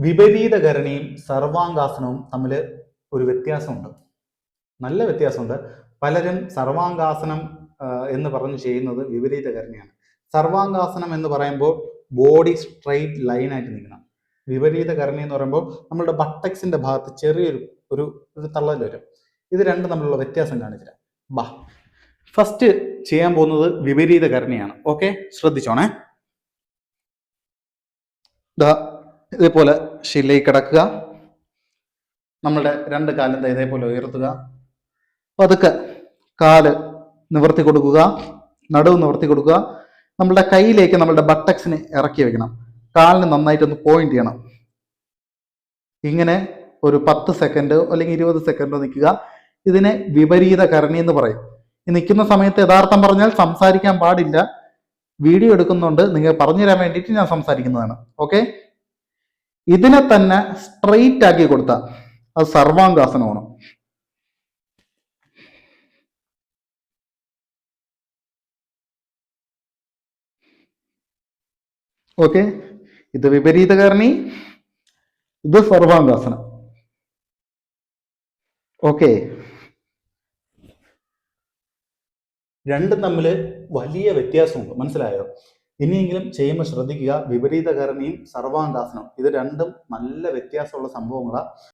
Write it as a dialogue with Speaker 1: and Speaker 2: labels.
Speaker 1: വിപരീതകരണിയും സർവാംഗാസനവും തമ്മിൽ ഒരു വ്യത്യാസമുണ്ട്, നല്ല വ്യത്യാസമുണ്ട്. പലരും സർവാംഗാസനം എന്ന് പറഞ്ഞ് ചെയ്യുന്നത് വിപരീതകരണിയാണ്. സർവാംഗാസനം എന്ന് പറയുമ്പോൾ ബോഡി സ്ട്രെയിറ്റ് ലൈനായിട്ട് നിൽക്കണം. വിപരീതകരണി എന്ന് പറയുമ്പോൾ നമ്മളുടെ ബട്ടക്സിന്റെ ഭാഗത്ത് ചെറിയൊരു ഒരു ഒരു തള്ളൽ വരും. ഇത് രണ്ടും തമ്മിലുള്ള വ്യത്യാസം കാണിച്ചില്ല. ബാ, ഫസ്റ്റ് ചെയ്യാൻ പോകുന്നത് വിപരീതകരണിയാണ്. ഓക്കെ, ശ്രദ്ധിച്ചോണേ. ഇതേപോലെ ശിലയിൽ കിടക്കുക, നമ്മളുടെ രണ്ട് കാലും ഇതേപോലെ ഉയർത്തുക, പതുക്കെ കാല് നിവർത്തി കൊടുക്കുക, നടുവ് നിവർത്തി കൊടുക്കുക. നമ്മളുടെ കൈയിലേക്ക് നമ്മളുടെ ബട്ടക്സിനെ ഇറക്കി വെക്കണം, കാലിന് നന്നായിട്ടൊന്ന് പോയിന്റ് ചെയ്യണം. ഇങ്ങനെ ഒരു 10 സെക്കൻഡ് അല്ലെങ്കിൽ 20 സെക്കൻഡോ നിൽക്കുക. ഇതിനെ വിപരീത കരണി എന്ന് പറയും. ഈ നിൽക്കുന്ന സമയത്ത് യഥാർത്ഥം പറഞ്ഞാൽ സംസാരിക്കാൻ പാടില്ല. വീഡിയോ എടുക്കുന്നുണ്ട്, നിങ്ങൾ പറഞ്ഞു തരാൻ വേണ്ടിയിട്ട് ഞാൻ സംസാരിക്കുന്നതാണ്. ഓക്കെ, ഇതിനെ തന്നെ സ്ട്രെയിറ്റ് ആക്കി കൊടുത്താൽ അത് സർവാംഗാസനമാണ്. ഓക്കെ, ഇത് വിപരീതകരണി, ഇത് സർവാംഗാസനം. ഓക്കെ, രണ്ടും തമ്മിൽ വലിയ വ്യത്യാസമുണ്ട്, മനസ്സിലായോ? ഇനിയെങ്കിലും ചെയ്യുമ്പോൾ ശ്രദ്ധിക്കുക. വിപരീതകരണിയും സർവാംഗാസനവും ഇത് രണ്ടും നല്ല വ്യത്യാസമുള്ള സംഭവങ്ങളാണ്.